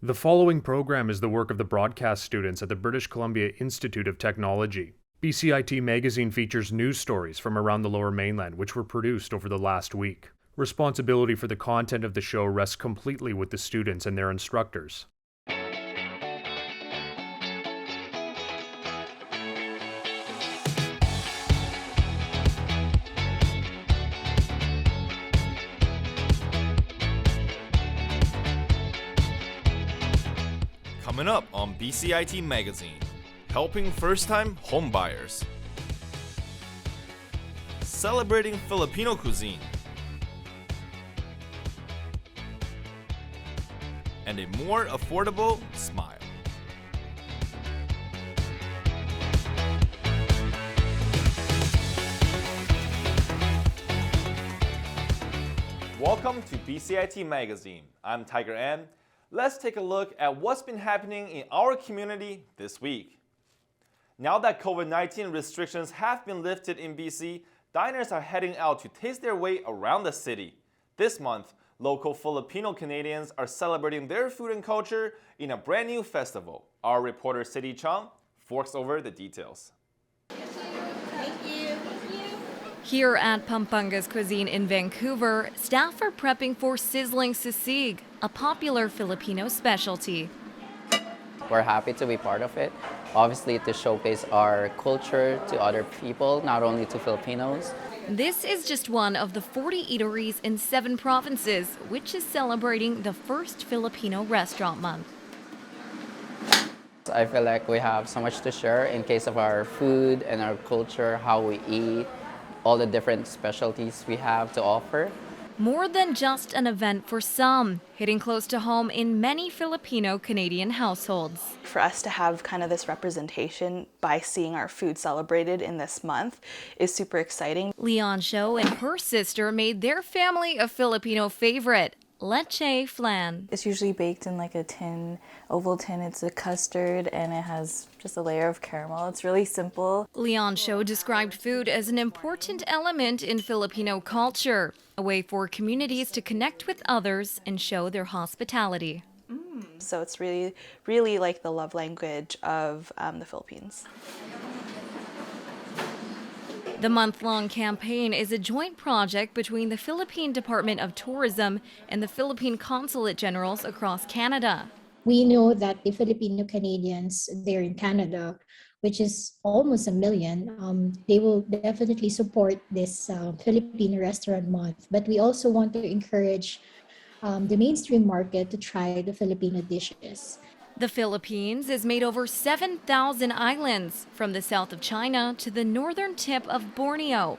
The following program is the work of the broadcast students at the British Columbia Institute of Technology. BCIT Magazine features news stories from around the Lower Mainland which were produced over the last week. Responsibility for the content of the show rests completely with the students and their instructors. Coming up on BCIT Magazine, helping first-time homebuyers, celebrating Filipino cuisine, and a more affordable smile. Welcome to BCIT Magazine. I'm Tiger Ann. Let's take a look at what's been happening in our community this week. Now that COVID-19 restrictions have been lifted in BC, diners are heading out to taste their way around the city. This month, local Filipino Canadians are celebrating their food and culture in a brand new festival. Our reporter Sadie Chung forks over the details. Here at Pampanga's Cuisine in Vancouver, staff are prepping for sizzling sisig, a popular Filipino specialty. We're happy to be part of it, obviously to showcase our culture to other people, not only to Filipinos. This is just one of the 40 eateries in 7 provinces, which is celebrating the first Filipino Restaurant Month. I feel like we have so much to share in case of our food and our culture, how we eat, all the different specialties we have to offer. More than just an event for some, hitting close to home in many Filipino Canadian households. For us to have kind of this representation by seeing our food celebrated in this month is super exciting. Leon Show and her sister made their family a Filipino favorite, leche flan. It's usually baked in like a tin, oval tin. It's a custard and it has just a layer of caramel. It's really simple. Leon Show described food as an important element in Filipino culture, a way for communities to connect with others and show their hospitality. So it's really like the love language of the Philippines. The month-long campaign is a joint project between the Philippine Department of Tourism and the Philippine Consulate Generals across Canada. We know that the Filipino Canadians there in Canada, which is almost 1 million, they will definitely support this Filipino Restaurant Month. But we also want to encourage the mainstream market to try the Filipino dishes. The Philippines is made over 7,000 islands, from the south of China to the northern tip of Borneo.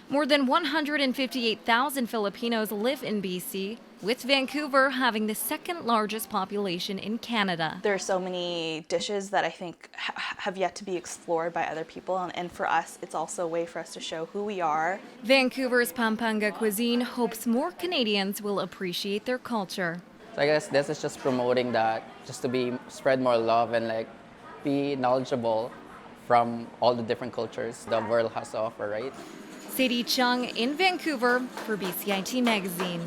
More than 158,000 Filipinos live in BC, with Vancouver having the second largest population in Canada. There are so many dishes that I think have yet to be explored by other people, and for us, it's also a way for us to show who we are. Vancouver's Pampanga Cuisine hopes more Canadians will appreciate their culture. So I guess this is just promoting that, just to spread more love and like be knowledgeable from all the different cultures the world has to offer, right? Sadie Chung in Vancouver for BCIT Magazine.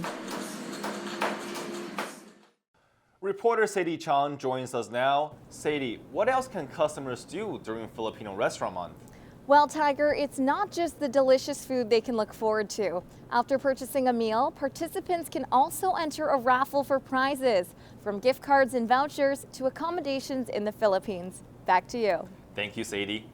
Reporter Sadie Chung joins us now. Sadie, what else can customers do during Filipino Restaurant Month? Well, Tiger, it's not just the delicious food they can look forward to. After purchasing a meal, participants can also enter a raffle for prizes, from gift cards and vouchers to accommodations in the Philippines. Back to you. Thank you, Sadie.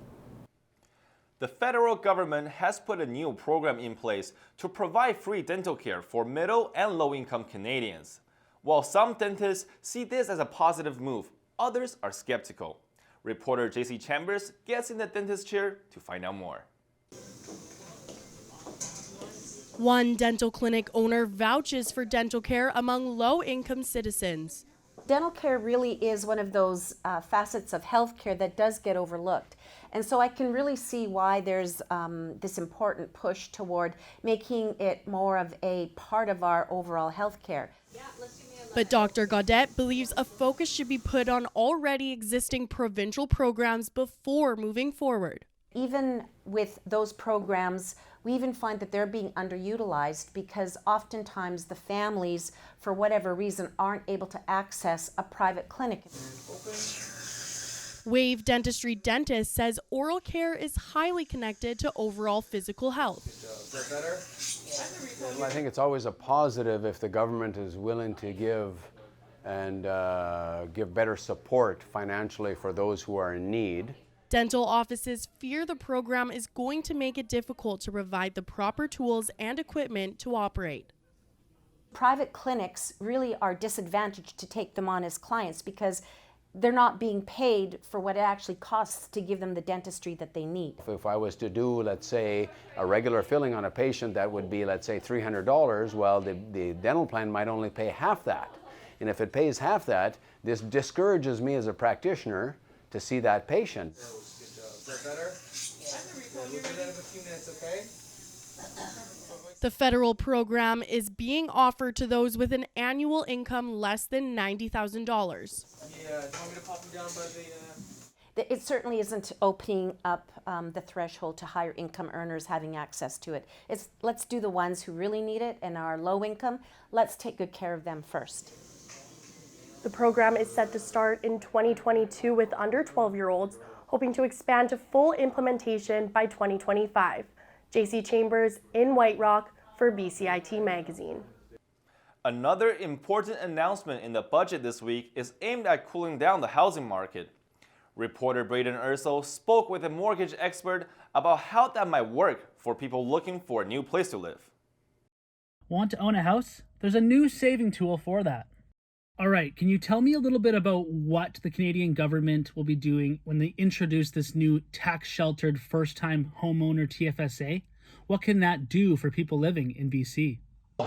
The federal government has put a new program in place to provide free dental care for middle and low-income Canadians. While some dentists see this as a positive move, others are skeptical. Reporter JC Chambers gets in the dentist chair to find out more. One dental clinic owner vouches for dental care among low-income citizens. Dental care really is one of those facets of healthcare that does get overlooked. And so I can really see why there's this important push toward making it more of a part of our overall healthcare. But Dr. Gaudet believes a focus should be put on already existing provincial programs before moving forward. Even with those programs, we even find that they're being underutilized because oftentimes the families, for whatever reason, aren't able to access a private clinic. Wave Dentistry dentist says oral care is highly connected to overall physical health. Is that better? Well, I think it's always a positive if the government is willing to give better support financially for those who are in need. Dental offices fear the program is going to make it difficult to provide the proper tools and equipment to operate. Private clinics really are disadvantaged to take them on as clients because they're not being paid for what it actually costs to give them the dentistry that they need. If I was to do, let's say, a regular filling on a patient, that would be, let's say, $300. Well, the dental plan might only pay half that. And if it pays half that, this discourages me as a practitioner to see that patient. Is that better? Yeah. We'll do that in a few minutes, okay? The federal program is being offered to those with an annual income less than $90,000. Yeah, do you want me to pop them down by the... It certainly isn't opening up the threshold to higher income earners having access to it. Let's do the ones who really need it and are low income. Let's take good care of them first. The program is set to start in 2022 with under 12-year-olds, hoping to expand to full implementation by 2025. JC Chambers in White Rock for BCIT Magazine. Another important announcement in the budget this week is aimed at cooling down the housing market. Reporter Braden Urso spoke with a mortgage expert about how that might work for people looking for a new place to live. Want to own a house? There's a new saving tool for that. All right, can you tell me a little bit about what the Canadian government will be doing when they introduce this new tax-sheltered first-time homeowner TFSA? What can that do for people living in BC?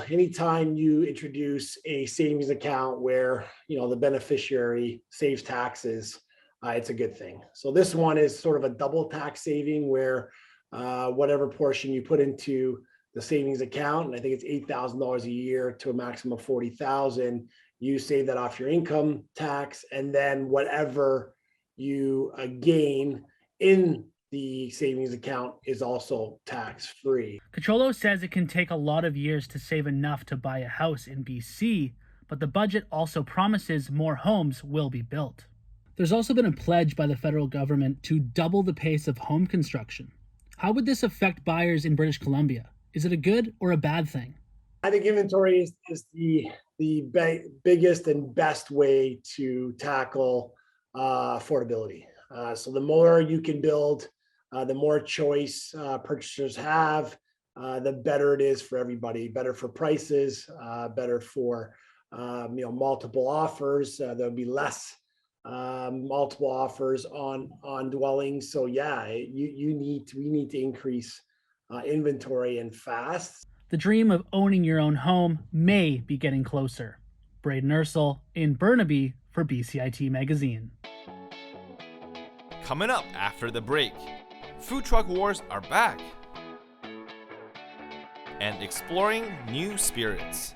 Anytime you introduce a savings account where the beneficiary saves taxes, it's a good thing. So this one is sort of a double tax saving where whatever portion you put into the savings account, and I think it's $8,000 a year to a maximum of $40,000. You save that off your income tax, and then whatever you gain in the savings account is also tax-free. Cacholo says it can take a lot of years to save enough to buy a house in BC, but the budget also promises more homes will be built. There's also been a pledge by the federal government to double the pace of home construction. How would this affect buyers in British Columbia? Is it a good or a bad thing? I think inventory is the biggest and best way to tackle affordability. So the more you can build, the more choice purchasers have, the better it is for everybody. Better for prices, better for multiple offers. There'll be less multiple offers on dwellings. So yeah, we need to increase inventory and fast. The dream of owning your own home may be getting closer. Braden Ursel in Burnaby for BCIT Magazine. Coming up after the break, food truck wars are back. And exploring new spirits.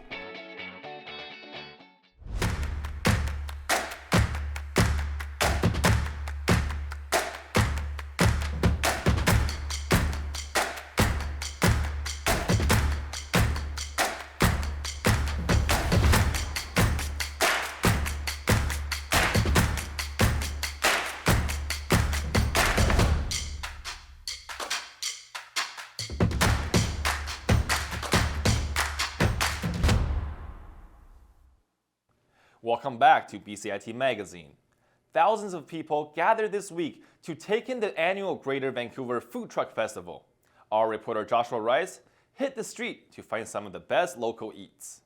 Welcome back to BCIT Magazine. Thousands of people gathered this week to take in the annual Greater Vancouver Food Truck Festival. Our reporter Joshua Rice hit the street to find some of the best local eats.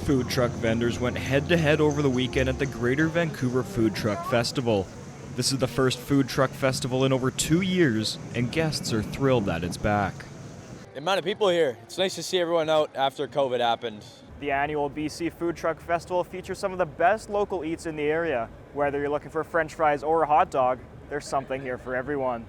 Food truck vendors went head-to-head over the weekend at the Greater Vancouver Food Truck Festival. This is the first food truck festival in over 2 years, and guests are thrilled that it's back. The amount of people here, it's nice to see everyone out after COVID happened. The annual BC Food Truck Festival features some of the best local eats in the area. Whether you're looking for french fries or a hot dog, there's something here for everyone.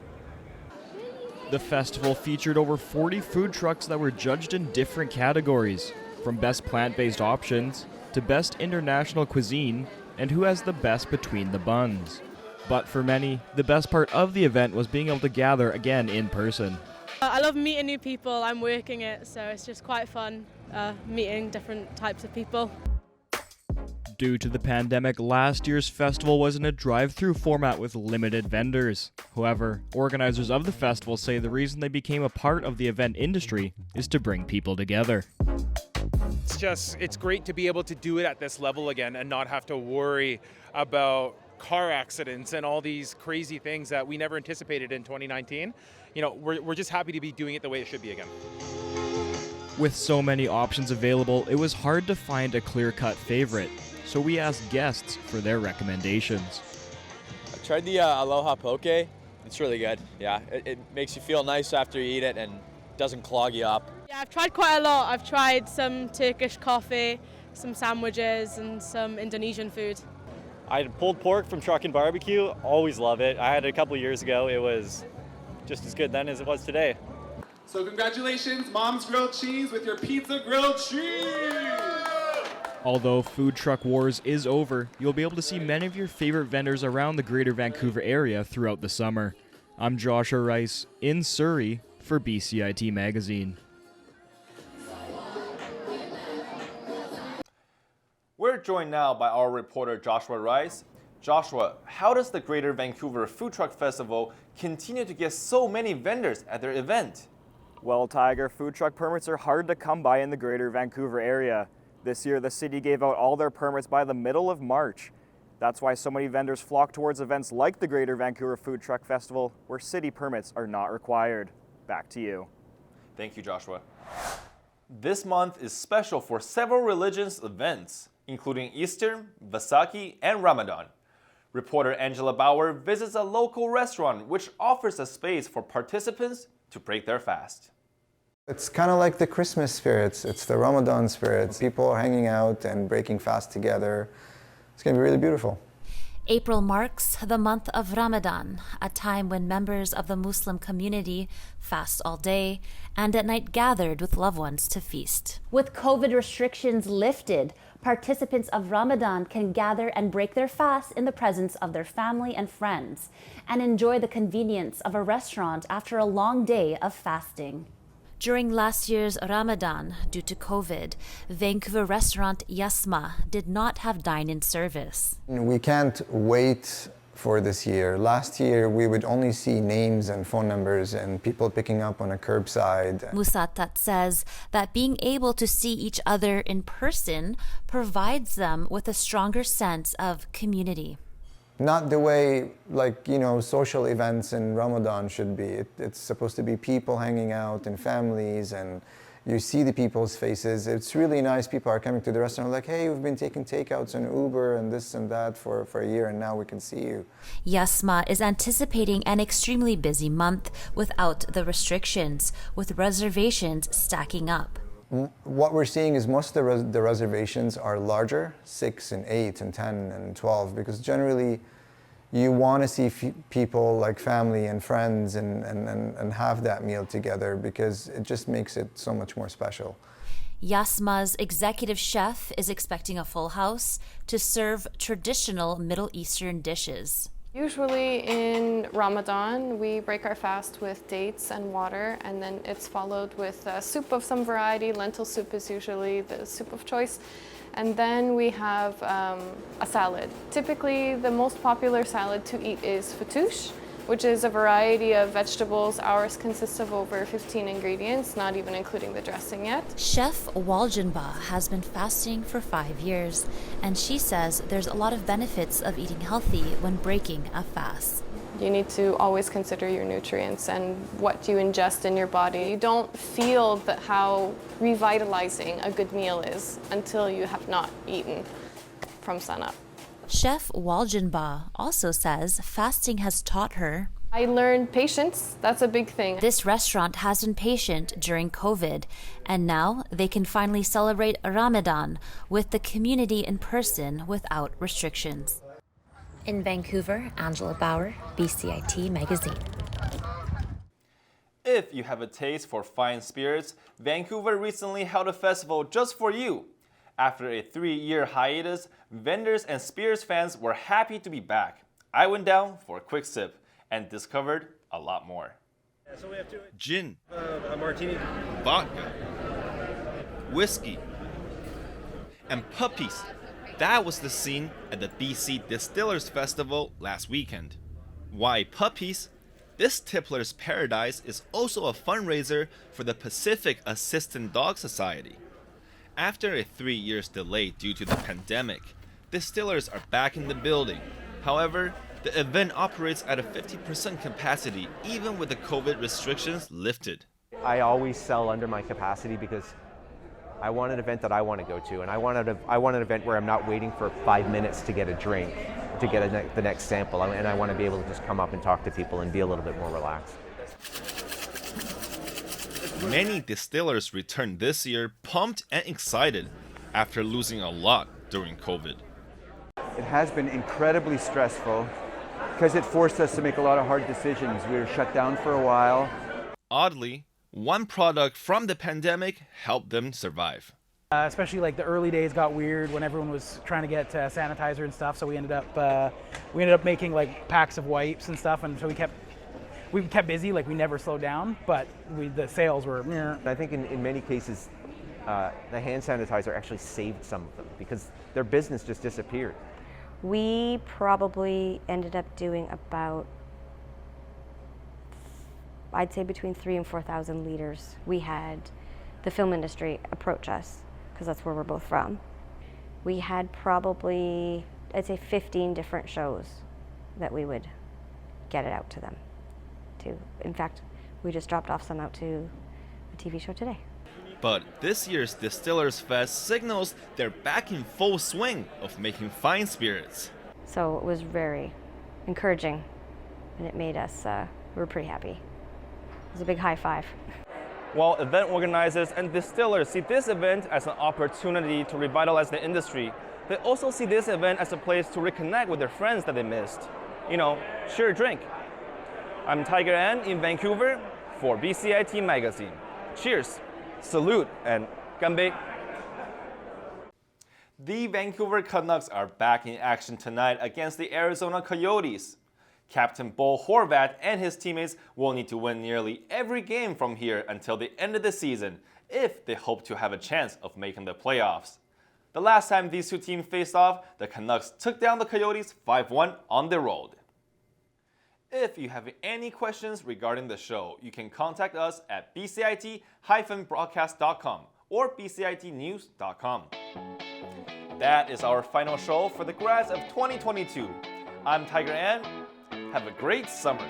The festival featured over 40 food trucks that were judged in different categories, from best plant-based options to best international cuisine and who has the best between the buns. But for many, the best part of the event was being able to gather again in person. I love meeting new people. I'm working it, so it's just quite fun meeting different types of people. Due to the pandemic, last year's festival was in a drive-through format with limited vendors. However, organizers of the festival say the reason they became a part of the event industry is to bring people together. It's great to be able to do it at this level again and not have to worry about car accidents and all these crazy things that we never anticipated in 2019. You know, we're just happy to be doing it the way it should be again. With so many options available, it was hard to find a clear-cut favorite. So we asked guests for their recommendations. I tried the Aloha Poke. It's really good. Yeah, it makes you feel nice after you eat it and doesn't clog you up. Yeah, I've tried quite a lot. I've tried some Turkish coffee, some sandwiches, and some Indonesian food. I had pulled pork from Truck and Barbecue. Always love it. I had it a couple years ago. It was just as good then as it was today. So congratulations, Mom's Grilled Cheese with your pizza grilled cheese! Although Food Truck Wars is over, you'll be able to see many of your favorite vendors around the Greater Vancouver area throughout the summer. I'm Joshua Rice in Surrey for BCIT Magazine. We're joined now by our reporter Joshua Rice. Joshua, how does the Greater Vancouver Food Truck Festival continue to get so many vendors at their event? Well, Tiger, food truck permits are hard to come by in the Greater Vancouver area. This year, the city gave out all their permits by the middle of March. That's why so many vendors flock towards events like the Greater Vancouver Food Truck Festival, where city permits are not required. Back to you. Thank you, Joshua. This month is special for several religious events, including Easter, Vaisakhi, and Ramadan. Reporter Angela Bauer visits a local restaurant which offers a space for participants to break their fast. It's kind of like the Christmas spirits. It's the Ramadan spirits. People are hanging out and breaking fast together. It's going to be really beautiful. April marks the month of Ramadan, a time when members of the Muslim community fast all day and at night gathered with loved ones to feast. With COVID restrictions lifted, participants of Ramadan can gather and break their fast in the presence of their family and friends and enjoy the convenience of a restaurant after a long day of fasting. During last year's Ramadan, due to COVID, Vancouver restaurant Yasma did not have dine-in service. We can't wait for this year. Last year, we would only see names and phone numbers and people picking up on a curbside. Musatat says that being able to see each other in person provides them with a stronger sense of community. Not the way, social events in Ramadan should be. It's supposed to be people hanging out and families, and you see the people's faces. It's really nice. People are coming to the restaurant like, hey, we've been taking takeouts on Uber and this and that for a year, and now we can see you. Yasma is anticipating an extremely busy month without the restrictions, with reservations stacking up. What we're seeing is most of the reservations are larger, 6 and 8 and 10 and 12, because generally you want to see people like family and friends and have that meal together, because it just makes it so much more special. Yasma's executive chef is expecting a full house to serve traditional Middle Eastern dishes. Usually in Ramadan, we break our fast with dates and water, and then it's followed with a soup of some variety. Lentil soup is usually the soup of choice. And then we have a salad. Typically, the most popular salad to eat is fattoush, which is a variety of vegetables. Ours consists of over 15 ingredients, not even including the dressing yet. Chef Waljenba has been fasting for 5 years, and she says there's a lot of benefits of eating healthy when breaking a fast. You need to always consider your nutrients and what you ingest in your body. You don't feel how revitalizing a good meal is until you have not eaten from sunup. Chef Waljenba also says fasting has taught her. I learned patience. That's a big thing. This restaurant has been patient during COVID, and now they can finally celebrate Ramadan with the community in person without restrictions. In Vancouver, Angela Bauer, BCIT Magazine. If you have a taste for fine spirits, Vancouver recently held a festival just for you. After a 3-year hiatus, vendors and spirits fans were happy to be back. I went down for a quick sip and discovered a lot more. So we have gin, a martini, vodka, whiskey, and puppies. That was the scene at the BC Distillers Festival last weekend. Why puppies? This Tippler's Paradise is also a fundraiser for the Pacific Assistant Dog Society. After a 3 years delay due to the pandemic, distillers are back in the building. However, the event operates at a 50% capacity even with the COVID restrictions lifted. I always sell under my capacity because I want an event that I want to go to, and I want an event where I'm not waiting for 5 minutes to get a drink, to get the next sample, and I want to be able to just come up and talk to people and be a little bit more relaxed. Many distillers returned this year pumped and excited after losing a lot during COVID. It has been incredibly stressful because it forced us to make a lot of hard decisions. We were shut down for a while. Oddly, one product from the pandemic helped them survive. Especially like the early days got weird when everyone was trying to get sanitizer and stuff. So we ended up making like packs of wipes and stuff, and so we kept busy. Like we never slowed down, but the sales were. I think in many cases, the hand sanitizer actually saved some of them because their business just disappeared. We probably ended up doing about, I'd say between 3,000 and 4,000 liters. We had the film industry approach us, because that's where we're both from. We had probably, I'd say 15 different shows that we would get it out to them to. In fact, we just dropped off some out to a TV show today. But this year's Distillers Fest signals they're back in full swing of making fine spirits. So it was very encouraging, and it made us, we were pretty happy. It was a big high five. While event organizers and distillers see this event as an opportunity to revitalize the industry, they also see this event as a place to reconnect with their friends that they missed. Share a drink. I'm Tiger Ann in Vancouver for BCIT Magazine. Cheers, salute, and ganbei. The Vancouver Canucks are back in action tonight against the Arizona Coyotes. Captain Bo Horvat and his teammates will need to win nearly every game from here until the end of the season if they hope to have a chance of making the playoffs. The last time these two teams faced off, the Canucks took down the Coyotes 5-1 on the road. If you have any questions regarding the show, you can contact us at bcit-broadcast.com or bcitnews.com. That is our final show for the grads of 2022. I'm Tiger Ann. Have a great summer.